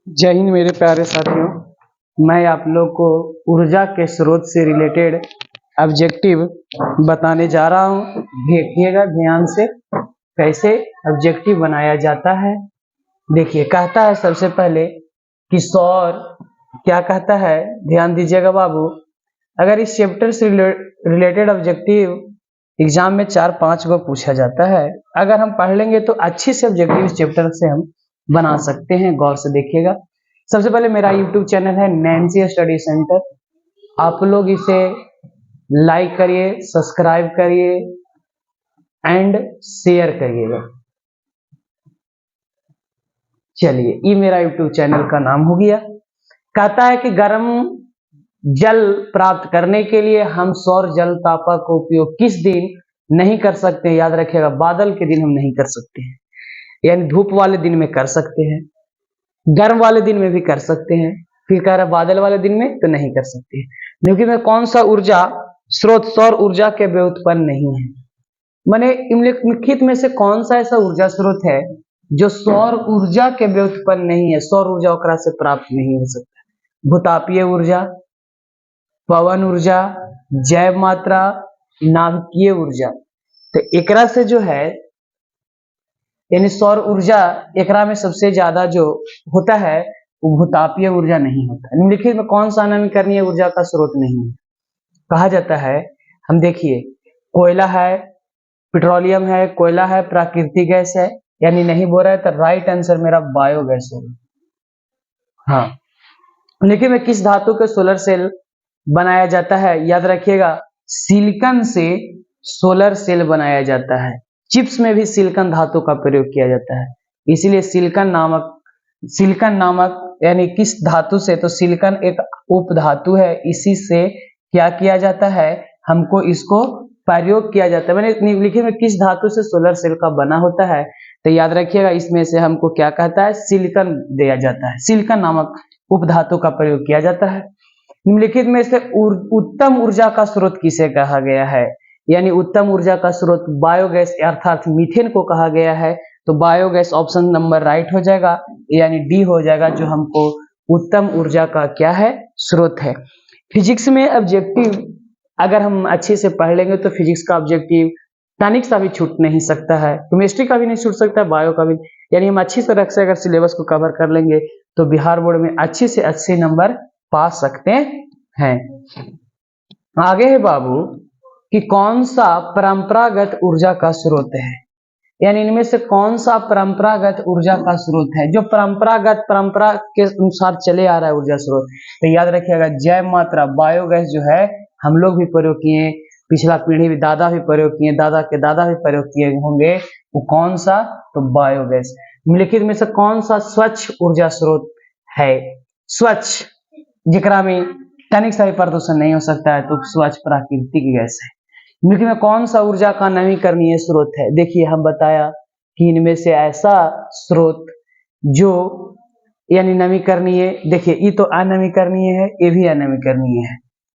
जय हिंद मेरे प्यारे साथियों। मैं आप लोग को ऊर्जा के स्रोत से रिलेटेड ऑब्जेक्टिव बताने जा रहा हूँ। देखिएगा ध्यान से कैसे ऑब्जेक्टिव बनाया जाता है। देखिए, कहता है सबसे पहले कि सौर क्या कहता है, ध्यान दीजिएगा बाबू। अगर इस चैप्टर से रिलेटेड ऑब्जेक्टिव एग्जाम में 4-5 को पूछा जाता है, अगर हम पढ़ लेंगे तो अच्छी से ऑब्जेक्टिव इस चैप्टर से हम बना सकते हैं। गौर से देखिएगा। सबसे पहले मेरा यूट्यूब चैनल है नैन्सी स्टडी सेंटर। आप लोग इसे लाइक करिए, सब्सक्राइब करिए एंड शेयर करिएगा। चलिए, ये मेरा यूट्यूब चैनल का नाम हो गया। कहता है कि गर्म जल प्राप्त करने के लिए हम सौर जल तापक का उपयोग किस दिन नहीं कर सकते? याद रखिएगा, बादल के दिन हम नहीं कर सकते हैं, यानी धूप वाले दिन में कर सकते हैं, गर्म वाले दिन में भी कर सकते हैं, फिर कह रहा बादल वाले दिन में तो नहीं कर सकते, क्योंकि में कौन सा ऊर्जा स्रोत सौर ऊर्जा के व्युत्पन्न नहीं है। माने निम्नलिखित में से कौन सा ऐसा ऊर्जा स्रोत है जो सौर ऊर्जा के व्युत्पन्न नहीं है, सौर ऊर्जा ओकरा से प्राप्त नहीं हो सकता? भूतापीय ऊर्जा, पवन ऊर्जा, जैव मात्रा, नाभिकीय ऊर्जा। तो एकरा से जो है, यानी सौर ऊर्जा एकरा में सबसे ज्यादा जो होता है वो भूतापीय ऊर्जा नहीं होता। निम्नलिखित में कौन सा नवीकरणीय ऊर्जा का स्रोत नहीं है? कहा जाता है, हम देखिए, कोयला है, पेट्रोलियम है, कोयला है, प्राकृतिक गैस है, यानी नहीं बोल रहा है तो राइट आंसर मेरा बायोगैस होगा। हाँ, लेकिन में किस धातु के सोलर सेल बनाया जाता है? याद रखिएगा, सिलिकॉन से सोलर सेल बनाया जाता है। चिप्स में भी सिलिकॉन धातु का प्रयोग किया जाता है, इसीलिए सिलिकॉन नामक यानी किस धातु से? तो सिलिकॉन एक उपधातु है, इसी से क्या किया जाता है, हमको इसको प्रयोग किया जाता है। मैंने निम्नलिखित में किस धातु से सोलर सेल का बना होता है? तो याद रखिएगा, इसमें से हमको क्या कहता है, सिलिकॉन दिया जाता है, सिलिकॉन नामक उपधातु का प्रयोग किया जाता है। निम्नलिखित में से उत्तम ऊर्जा का स्रोत किसे कहा गया है? यानी उत्तम ऊर्जा का स्रोत बायोगैस अर्थात मीथेन को कहा गया है। तो बायोगैस ऑप्शन नंबर राइट हो जाएगा, यानी डी हो जाएगा, जो हमको उत्तम ऊर्जा का क्या है, स्रोत है। फिजिक्स में ऑब्जेक्टिव अगर हम अच्छे से पढ़ लेंगे तो फिजिक्स का ऑब्जेक्टिव तनिक सा भी छूट नहीं सकता है, केमिस्ट्री का भी नहीं छूट सकता है, बायो का भी, यानी हम अच्छी तरह से अगर सिलेबस को कवर कर लेंगे तो बिहार बोर्ड में अच्छे से अच्छे नंबर पा सकते हैं। आगे है बाबू कि कौन सा परंपरागत ऊर्जा का स्रोत है, यानी इनमें से कौन सा परंपरागत ऊर्जा का स्रोत है जो परंपरा के अनुसार चले आ रहा है ऊर्जा स्रोत? तो याद रखिएगा, जैव मात्रा बायोगैस जो है हम लोग भी प्रयोग किए, पिछला पीढ़ी भी दादा भी प्रयोग किए, दादा के दादा भी प्रयोग किए होंगे, वो कौन सा? तो बायोगैस। निम्नलिखित में से कौन सा स्वच्छ ऊर्जा स्रोत है? स्वच्छ, जिकरा में तनिक सा भी प्रदूषण नहीं हो सकता है, तो स्वच्छ प्राकृतिक गैस है। निम्नलिखित में कौन सा ऊर्जा का नवीकरणीय स्रोत है? देखिए, हम बताया कि इनमें से ऐसा स्रोत जो यानी नवीकरणीय, देखिए ये तो अनवीकरणीय है, ये भी अनवीकरणीय है।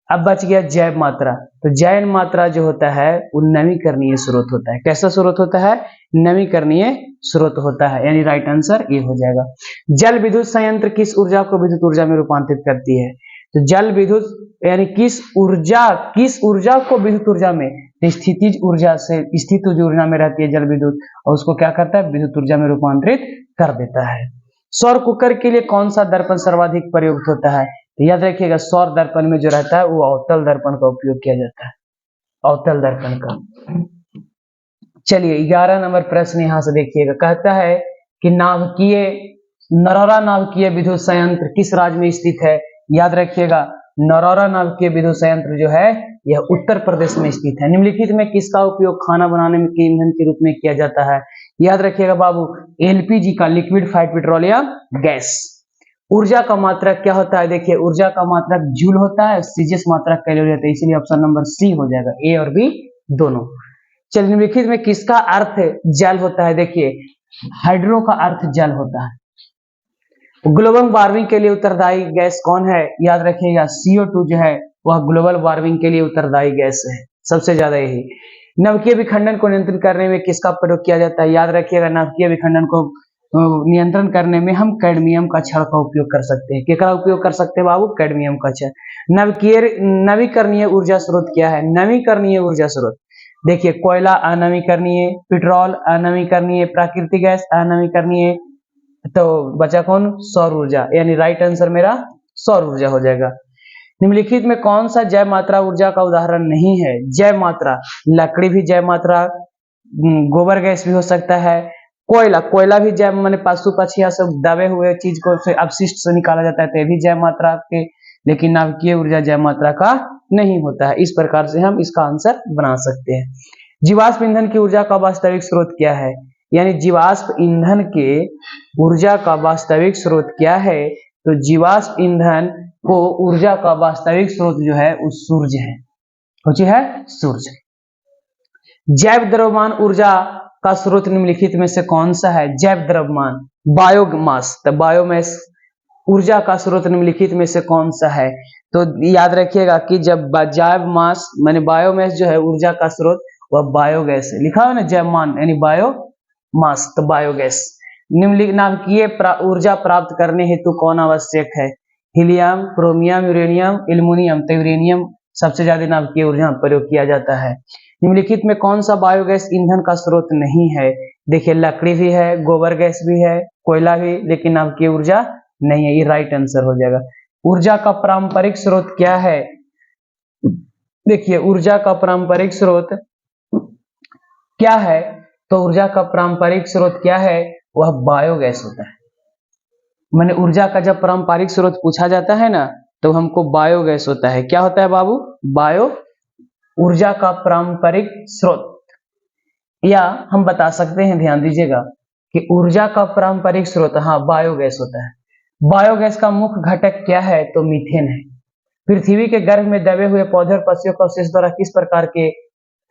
अब बच गया जैव मात्रा। तो जैव मात्रा जो होता है वो नवीकरणीय स्रोत होता है। कैसा स्रोत होता है? नवीकरणीय स्रोत होता है, यानी राइट आंसर ये हो जाएगा। जल विद्युत संयंत्र किस ऊर्जा को विद्युत ऊर्जा में रूपांतरित करती है? तो जल विद्युत यानी किस ऊर्जा को विद्युत ऊर्जा में? स्थितिज ऊर्जा से, स्थित ऊर्जा में रहती है जल विद्युत, और उसको क्या करता है, विद्युत ऊर्जा में रूपांतरित कर देता है। सौर कुकर के लिए कौन सा दर्पण सर्वाधिक प्रयुक्त होता है? तो याद रखिएगा, सौर दर्पण में जो रहता है वो अवतल दर्पण का उपयोग किया जाता है, अवतल दर्पण का। चलिए, 11 नंबर प्रश्न यहां से देखिएगा। कहता है कि नरोरा नाभिकीय विद्युत संयंत्र किस राज्य में स्थित है? याद रखिएगा, नरोरा नाभिकीय विद्युत संयंत्र जो है यह उत्तर प्रदेश में स्थित है। निम्नलिखित में किसका उपयोग खाना बनाने में के ईंधन के रूप में किया जाता है? याद रखिएगा बाबू, एलपीजी का, लिक्विफाइड पेट्रोलियम गैस। ऊर्जा का मात्रक क्या होता है? देखिए, ऊर्जा का मात्रक जूल होता है, सीजीएस मात्रक कैलोरी होता है, इसीलिए ऑप्शन नंबर सी हो जाएगा, ए और बी दोनों। चलिए, निम्नलिखित में किसका अर्थ जल होता है? देखिए, हाइड्रो का अर्थ जल होता है। ग्लोबल वार्मिंग के लिए उत्तरदायी गैस कौन है? याद रखिएगा, CO2 जो है वह ग्लोबल वार्मिंग के लिए उत्तरदायी गैस है, सबसे ज्यादा यही। नवकीय विखंडन को नियंत्रित करने में किसका प्रयोग किया जाता है? याद रखिएगा, नवकीय विखंडन को नियंत्रण करने में हम कैडमियम का छड़ का उपयोग कर सकते हैं। क्या उपयोग कर सकते हैं बाबू? कैडमियम का छड़। नवीकरणीय ऊर्जा स्रोत क्या है? नवीकरणीय ऊर्जा स्रोत देखिए, कोयला अनवीकरणीय, पेट्रोल अनवीकरणीय, प्राकृतिक गैस अनवीकरणीय, तो बचा कौन? सौर ऊर्जा, यानी राइट आंसर मेरा सौर ऊर्जा हो जाएगा। निम्नलिखित में कौन सा जैव मात्रा ऊर्जा का उदाहरण नहीं है? जैव मात्रा, लकड़ी भी जैव मात्रा, गोबर गैस भी हो सकता है, कोयला भी जैव, माने पशु पक्षी से दबे हुए चीज को से अपशिष्ट से निकाला जाता है, तो भी जैव मात्रा के, लेकिन नाभिकीय ऊर्जा जैव मात्रा का नहीं होता है। इस प्रकार से हम इसका आंसर बना सकते हैं। जीवाश्म ईंधन की ऊर्जा का वास्तविक स्रोत क्या है? यानी जीवाश्म ईंधन के ऊर्जा का वास्तविक स्रोत क्या है? तो जीवाश्म ईंधन को ऊर्जा का वास्तविक स्रोत जो है वो सूर्य है। कौन है? सूर्य। जैव द्रव्यमान ऊर्जा का स्रोत निम्नलिखित में से कौन सा है? जैव द्रव्यमान, बायोमास, तो बायोमास ऊर्जा का स्रोत निम्नलिखित में से कौन सा है? तो याद रखिएगा कि जब जैव मास माने बायोमास जो है ऊर्जा का स्रोत, वह बायोगैस है। लिखा हुआ ना जैवमान यानी बायोमास, तो बायोगैस। निम्नलिखित नाभिकीय ऊर्जा प्राप्त करने हेतु कौन आवश्यक है? Helium, chromium, uranium, aluminium. तो यूरेनियम सबसे ज्यादा नाभिकीय ऊर्जा प्रयोग किया जाता है। निम्नलिखित में कौन सा बायोगैस ईंधन का स्रोत नहीं है? देखिए, लकड़ी भी है, गोबर गैस भी है, कोयला भी, लेकिन नाभिकीय ऊर्जा नहीं है। ये राइट आंसर हो जाएगा। ऊर्जा का पारंपरिक स्रोत क्या है? देखिए, ऊर्जा का पारंपरिक स्रोत क्या है? तो ऊर्जा का पारंपरिक स्रोत क्या है? वह बायोगैस होता है। मैंने ऊर्जा का जब पारंपरिक स्रोत पूछा जाता है ना, तो हमको बायोगैस होता है। क्या होता है बाबू? बायो ऊर्जा का पारंपरिक स्रोत, या हम बता सकते हैं, ध्यान दीजिएगा कि ऊर्जा का पारंपरिक स्रोत हाँ बायोगैस होता है। बायोगैस का मुख्य घटक क्या है? तो मीथेन है। पृथ्वी के गर्भ में दबे हुए पौधे और पक्षियों का अवशेष द्वारा किस प्रकार के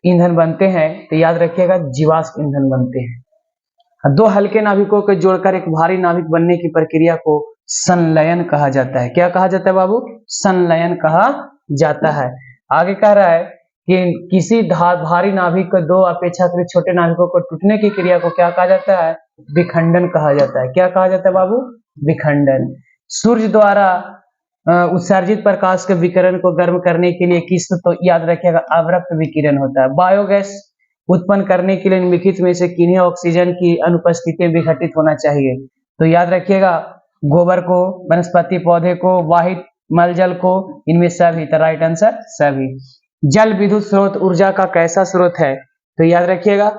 ईंधन बनते हैं? तो याद रखिएगा, जीवाश्म ईंधन बनते हैं। दो हल्के नाभिकों को जोड़कर एक भारी नाभिक बनने की प्रक्रिया को संलयन कहा जाता है। क्या कहा जाता है बाबू? संलयन कहा जाता है। आगे कह रहा है कि किसी भारी नाभिक को दो अपेक्षाकृत छोटे नाभिकों को टूटने की क्रिया को क्या कहा जाता है? विखंडन कहा जाता है। क्या कहा जाता है बाबू? विखंडन। सूर्य द्वारा उत्सर्जित प्रकाश के विकिरण को गर्म करने के लिए किस, तो याद रखिएगा, अवरक्त विकिरण होता है। बायोगैस उत्पन्न करने के लिए निम्नलिखित में से किन्हें ऑक्सीजन की अनुपस्थिति में विघटित होना चाहिए? तो याद रखिएगा, गोबर को, वनस्पति पौधे को, वाहित मल जल को, इनमें सभी। तो राइट आंसर सभी। जल विद्युत स्रोत ऊर्जा का कैसा स्रोत है? तो याद रखिएगा,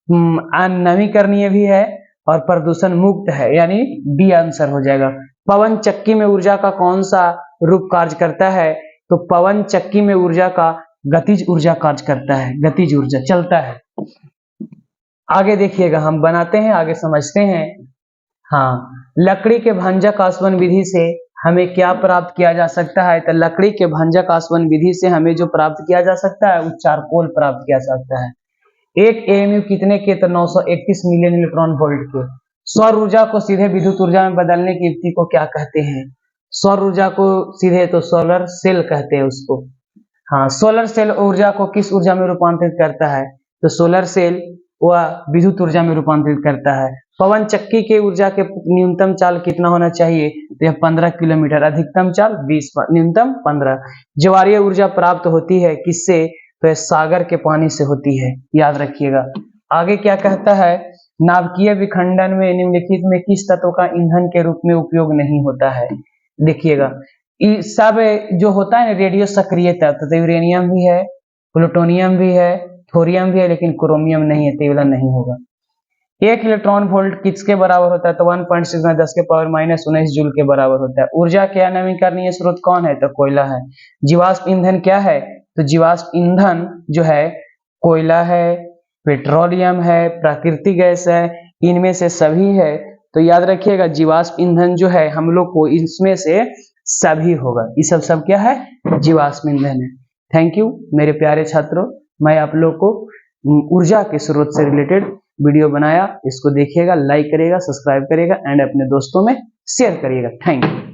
नवीकरणीय भी है और प्रदूषण मुक्त है, यानी डी आंसर हो जाएगा। पवन चक्की में ऊर्जा का कौन सा रूप कार्य करता है? तो पवन चक्की में ऊर्जा का गतिज ऊर्जा कार्य करता है। गतिज ऊर्जा चलता है। आगे देखिएगा, हम बनाते हैं, आगे समझते हैं। हाँ, लकड़ी के भंजक आसवन विधि से हमें क्या प्राप्त किया जा सकता है? तो लकड़ी के भंजक आसवन विधि से हमें जो प्राप्त किया जा सकता है वो चारकोल प्राप्त किया जा सकता है। एक एएमयू कितने के? तो 931 मिलियन इलेक्ट्रॉन वोल्ट के। सौर ऊर्जा को सीधे विद्युत ऊर्जा में बदलने की युक्ति को क्या कहते हैं? सौर ऊर्जा को सीधे तो सोलर सेल कहते हैं उसको। हाँ, सोलर सेल ऊर्जा को किस ऊर्जा में रूपांतरित करता है? तो सोलर सेल वह विद्युत ऊर्जा में रूपांतरित करता है। पवन चक्की के ऊर्जा के न्यूनतम चाल कितना होना चाहिए? तो यह 15 किलोमीटर, अधिकतम चाल 20, न्यूनतम 15। ज्वारीय ऊर्जा प्राप्त होती है किससे? तो यह सागर के पानी से होती है, याद रखिएगा। आगे क्या कहता है? नाभिकीय विखंडन में निम्नलिखित में किस तत्व का ईंधन के रूप में उपयोग नहीं होता है? देखिएगा, सब जो होता है ना रेडियो सक्रिय तत्व, तो यूरेनियम भी है, प्लूटोनियम भी है, थोरियम भी है, लेकिन क्रोमियम नहीं है, तो ये वाला नहीं होगा। 1 इलेक्ट्रॉन वोल्ट किसके बराबर होता है? तो 1.6 में 10 के पावर -19 जूल के बराबर होता है। ऊर्जा के अनवीकरणीय स्रोत कौन है? तो कोयला है। जीवाश्म ईंधन क्या है? तो जीवाश्म ईंधन जो है कोयला है, पेट्रोलियम है, प्राकृतिक गैस है, इनमें से सभी है। तो याद रखिएगा, जीवाश्म ईंधन जो है हम लोग को इसमें से सभी होगा। ये सब क्या है? जीवाश्म ईंधन है। थैंक यू मेरे प्यारे छात्रों, मैं आप लोग को ऊर्जा के स्रोत से रिलेटेड वीडियो बनाया। इसको देखिएगा, लाइक करिएगा, सब्सक्राइब करिएगा एंड अपने दोस्तों में शेयर करिएगा। Thank you.